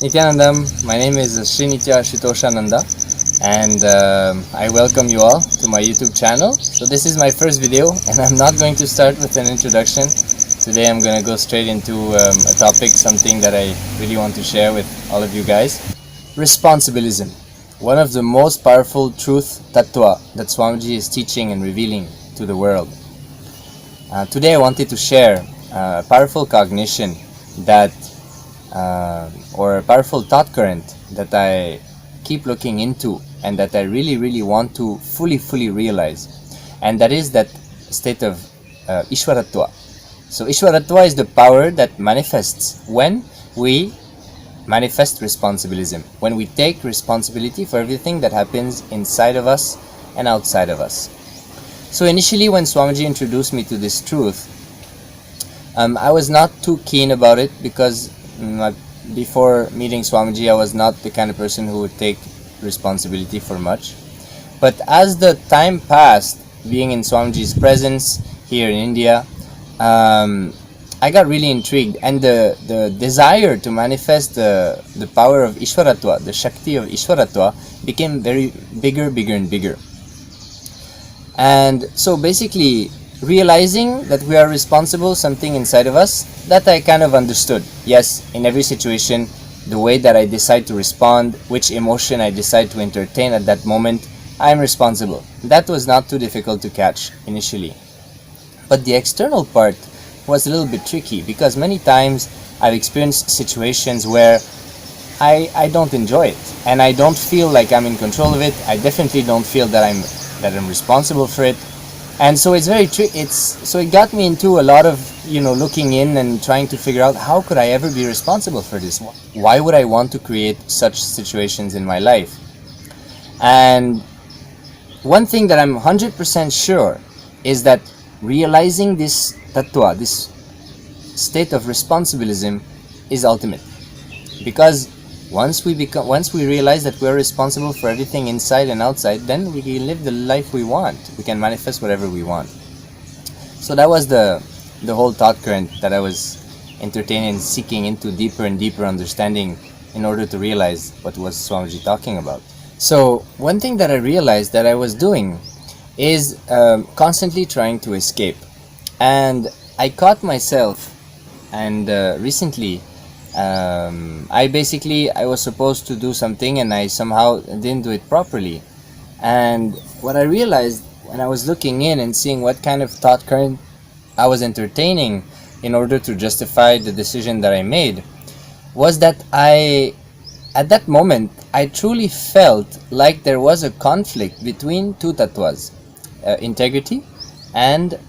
Nithyanandam, my name is Nanda, and I welcome you all to my YouTube channel. So this is my first video, and I'm not going to start with an introduction. Today I'm going to go straight into a topic, something that I really want to share with all of you guys. Responsibilism, one of the most powerful truth tattva that Swamiji is teaching and revealing to the world. Today I wanted to share a powerful cognition that or a powerful thought current that I keep looking into and that I really want to fully realize, and that is that state of Ishwaratva. So Ishwaratva is the power that manifests when we manifest responsibilism, when we take responsibility for everything that happens inside of us and outside of us. So initially, when Swamiji introduced me to this truth, I was not too keen about it because before meeting Swamiji, I was not the kind of person who would take responsibility for much. But as the time passed, being in Swamiji's presence here in India, I got really intrigued, and the desire to manifest the power of Ishwaratva, the Shakti of Ishwaratva, became very bigger and bigger. And so basically, realizing that we are responsible something inside of us, that I kind of understood. Yes, in every situation, the way that I decide to respond, which emotion I decide to entertain at that moment, I am responsible. That was not too difficult to catch initially. But the external part was a little bit tricky, because many times I've experienced situations where I don't enjoy it, and I don't feel like I'm in control of it. I definitely don't feel that I'm responsible for it. And so it's very so it got me into a lot of looking in and trying to figure out, how could I ever be responsible for this? Why would I want to create such situations in my life? And one thing that I'm 100% sure is that realizing this tattva, this state of responsibilism, is ultimate. Because once we realize that we're responsible for everything inside and outside, then we can live the life we want. We can manifest whatever we want. So that was the whole thought current that I was entertaining and seeking into deeper and deeper understanding in order to realize what was Swamiji talking about. So one thing that I realized that I was doing is constantly trying to escape. And I caught myself, and recently I was supposed to do something and I somehow didn't do it properly. And what I realized when I was looking in and seeing what kind of thought current I was entertaining in order to justify the decision that I made, was that at that moment, I truly felt like there was a conflict between two tattvas, integrity and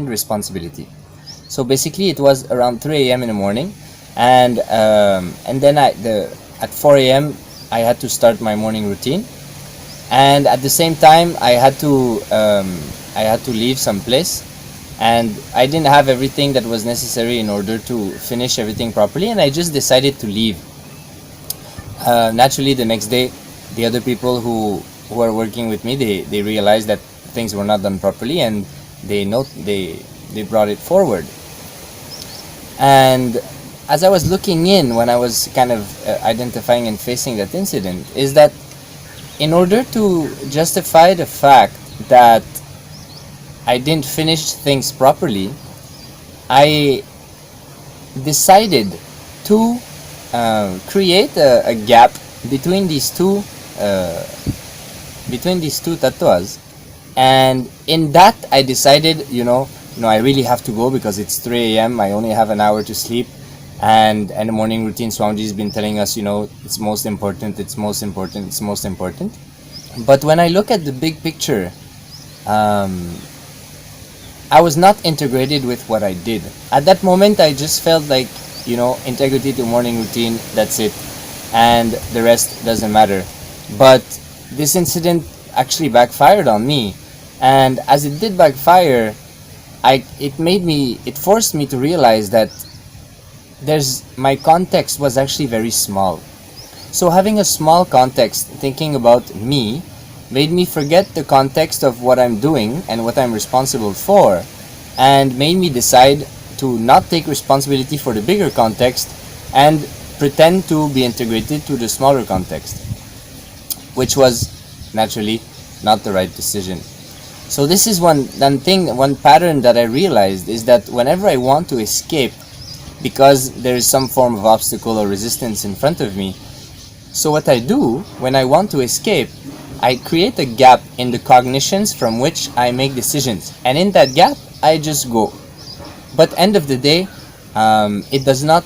responsibility. So basically, it was around 3 a.m. in the morning, and then at 4 a.m. I had to start my morning routine, and at the same time I had to leave some place, and I didn't have everything that was necessary in order to finish everything properly, and I just decided to leave. Naturally, the next day, the other people who are working with me, they realized that things were not done properly, and they brought it forward. And as I was looking in, when I was kind of identifying and facing that incident, is that in order to justify the fact that I didn't finish things properly, I decided to create a gap between these two tattvas. And in that, I decided, I really have to go because it's 3 a.m. I only have an hour to sleep. And the morning routine, Swamiji has been telling us, it's most important. But when I look at the big picture, I was not integrated with what I did. At that moment, I just felt like, integrity to morning routine, that's it. And the rest doesn't matter. But this incident actually backfired on me. And as it did backfire, it forced me to realize that my context was actually very small. So having a small context, thinking about me, made me forget the context of what I'm doing and what I'm responsible for, and made me decide to not take responsibility for the bigger context and pretend to be integrated to the smaller context, which was naturally not the right decision. So this is one pattern that I realized, is that whenever I want to escape because there is some form of obstacle or resistance in front of me, so what I do when I want to escape, I create a gap in the cognitions from which I make decisions, and in that gap I just go. But end of the day, it does not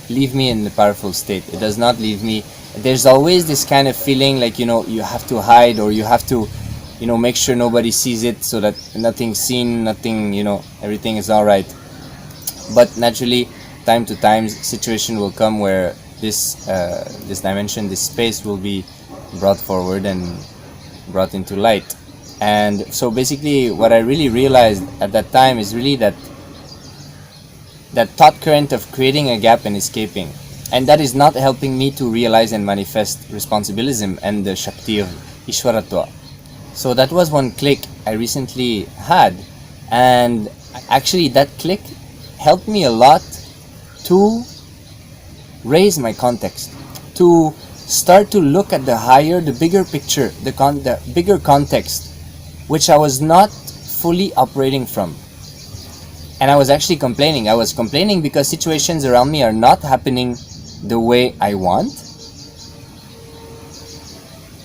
leave me in a powerful state. It does not leave me. There's always this kind of feeling like, you have to hide, or you have to, make sure nobody sees it, so that nothing's seen, nothing, everything is all right. But naturally, time to time, situation will come where this dimension, this space will be brought forward and brought into light. And so basically, what I really realized at that time is really that thought current of creating a gap and escaping, and that is not helping me to realize and manifest responsibilism and the Shakti of Ishwaratva. So that was one click I recently had, and actually that click helped me a lot to raise my context, to start to look at the bigger picture, the bigger context, which I was not fully operating from. And I was actually complaining. I was complaining because situations around me are not happening the way I want.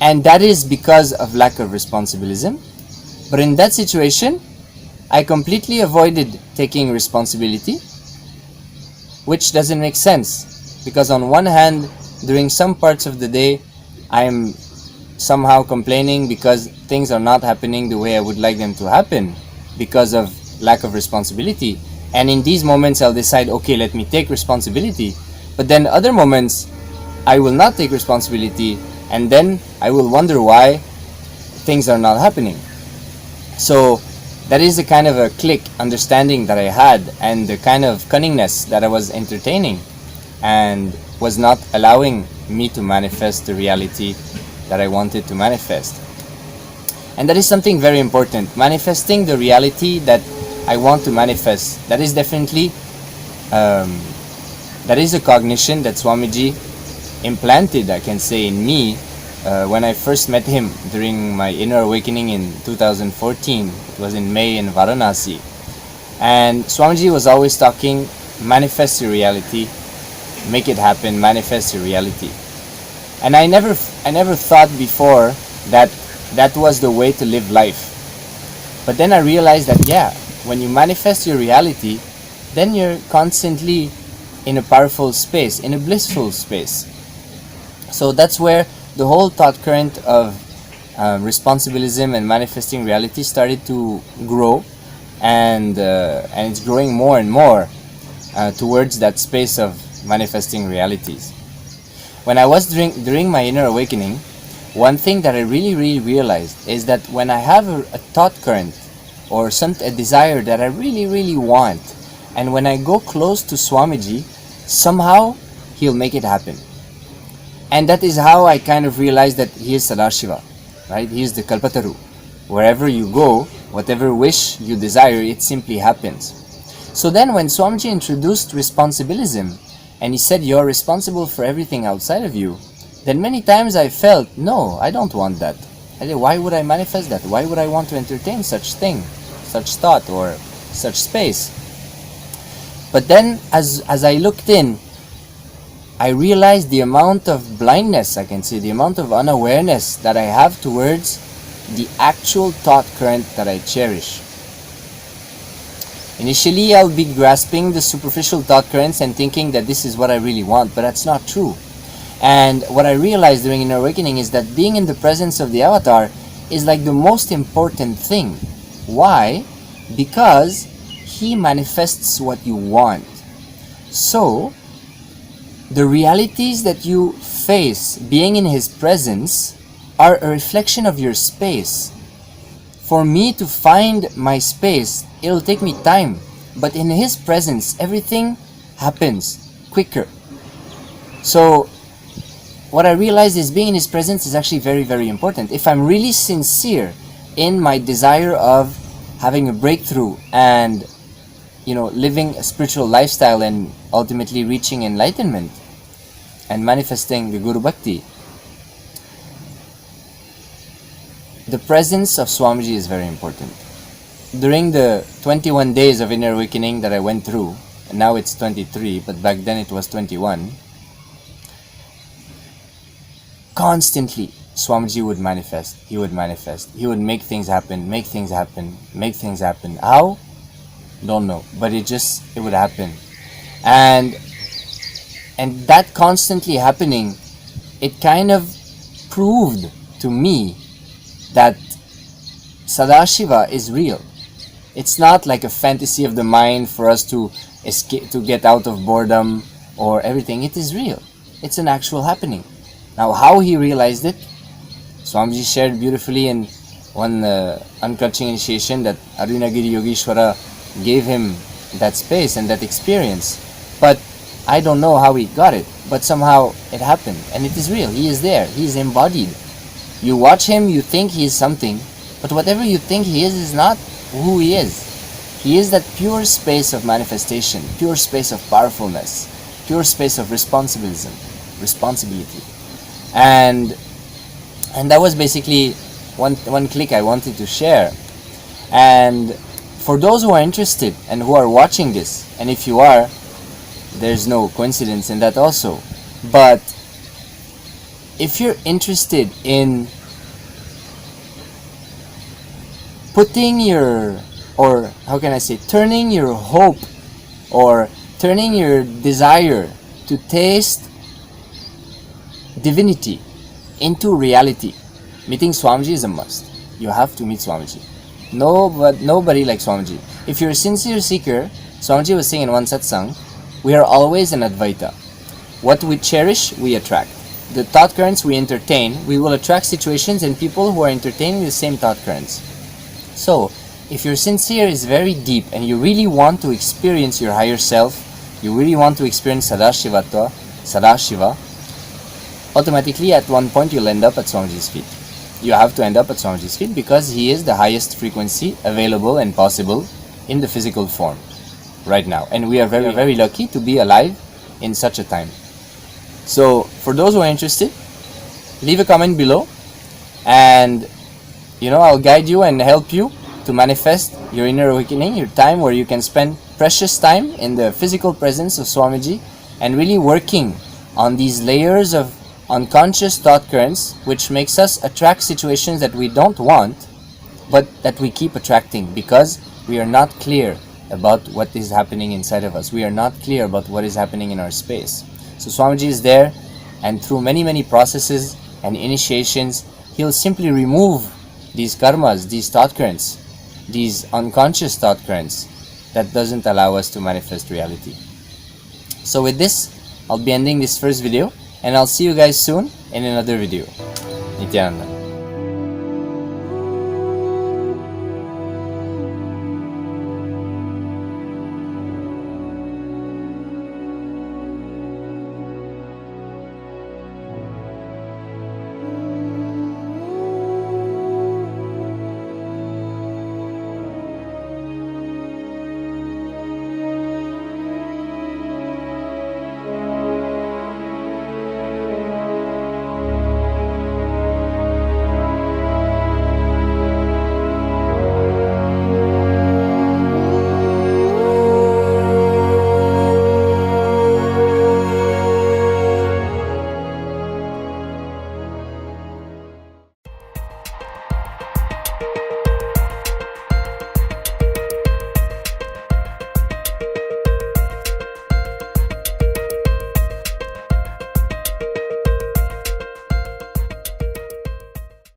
And that is because of lack of responsibilism. But in that situation, I completely avoided taking responsibility, which doesn't make sense. Because on one hand, during some parts of the day, I am somehow complaining because things are not happening the way I would like them to happen because of lack of responsibility. And in these moments, I'll decide, okay, let me take responsibility. But then other moments, I will not take responsibility, and then I will wonder why things are not happening. So that is the kind of a click understanding that I had, and the kind of cunningness that I was entertaining, and was not allowing me to manifest the reality that I wanted to manifest. And that is something very important. Manifesting the reality that I want to manifest. That is definitely, that is a cognition that Swamiji implanted, I can say, in me when I first met him during my inner awakening in 2014. It was in May in Varanasi. And Swamiji was always talking, manifest your reality, make it happen, manifest your reality. And I never thought before that was the way to live life. But then I realized that, yeah, when you manifest your reality, then you're constantly in a powerful space, in a blissful space. So that's where the whole thought current of responsibilism and manifesting reality started to grow, and it's growing more and more towards that space of manifesting realities. When I was during my inner awakening, one thing that I really realized is that when I have a thought current or a desire that I really want, and when I go close to Swamiji, somehow he'll make it happen. And that is how I kind of realized that he is Sadashiva, right? He is the Kalpataru. Wherever you go, whatever wish you desire, it simply happens. So then when Swamiji introduced responsibilism, and he said you're responsible for everything outside of you, then many times I felt, no, I don't want that. Why would I manifest that? Why would I want to entertain such thing, such thought, or such space? But then as I looked in, I realized the amount of blindness, I can say, the amount of unawareness that I have towards the actual thought current that I cherish. Initially, I'll be grasping the superficial thought currents and thinking that this is what I really want, but that's not true. And what I realized during Inner Awakening is that being in the presence of the avatar is like the most important thing. Why? Because he manifests what you want. So, the realities that you face being in his presence are a reflection of your space. For me to find my space, it'll take me time. But in his presence, everything happens quicker. So, what I realized is being in his presence is actually very important. If I'm really sincere in my desire of having a breakthrough and, living a spiritual lifestyle and ultimately reaching enlightenment, and manifesting the Guru Bhakti, the presence of Swamiji is very important. During the 21 days of inner awakening that I went through, and now it's 23, but back then it was 21, constantly Swamiji would manifest. He would manifest. He would make things happen, make things happen, make things happen. How? Don't know. But it would happen. And that constantly happening, it kind of proved to me that Sadashiva is real. It's not like a fantasy of the mind for us to escape, to get out of boredom or everything. It is real. It's an actual happening. Now, how he realized it, Swamiji shared beautifully in one uncrutching initiation that Arunagiri Yogeshwara gave him that space and that experience. But I don't know how he got it, but somehow it happened, and it is real. He is there. He is embodied. You watch him, you think he is something, but whatever you think he is not who he is. He is that pure space of manifestation, pure space of powerfulness, pure space of responsibility. And that was basically one click I wanted to share. And for those who are interested and who are watching this, and if you are, there's no coincidence in that also, but if you're interested in putting turning your hope or turning your desire to taste divinity into reality, meeting Swamiji is a must. You have to meet Swamiji. Nobody like Swamiji. If you're a sincere seeker, Swamiji was saying in one satsang, we are always an Advaita. What we cherish, we attract. The thought currents we entertain, we will attract situations and people who are entertaining the same thought currents. So, if your sincere is very deep and you really want to experience your higher self, you really want to experience Sadashiva, automatically at one point you'll end up at Swamiji's feet. You have to end up at Swamiji's feet because he is the highest frequency available and possible in the physical form right now. And we are very, very lucky to be alive in such a time. So, for those who are interested, leave a comment below and I'll guide you and help you to manifest your inner awakening, your time where you can spend precious time in the physical presence of Swamiji and really working on these layers of unconscious thought currents which makes us attract situations that we don't want but that we keep attracting because we are not clear about what is happening inside of us. We are not clear about what is happening in our space. So Swamiji is there, and through many processes and initiations, he'll simply remove these karmas, these thought currents, these unconscious thought currents that doesn't allow us to manifest reality. So with this, I'll be ending this first video, and I'll see you guys soon in another video. Nithyanandam.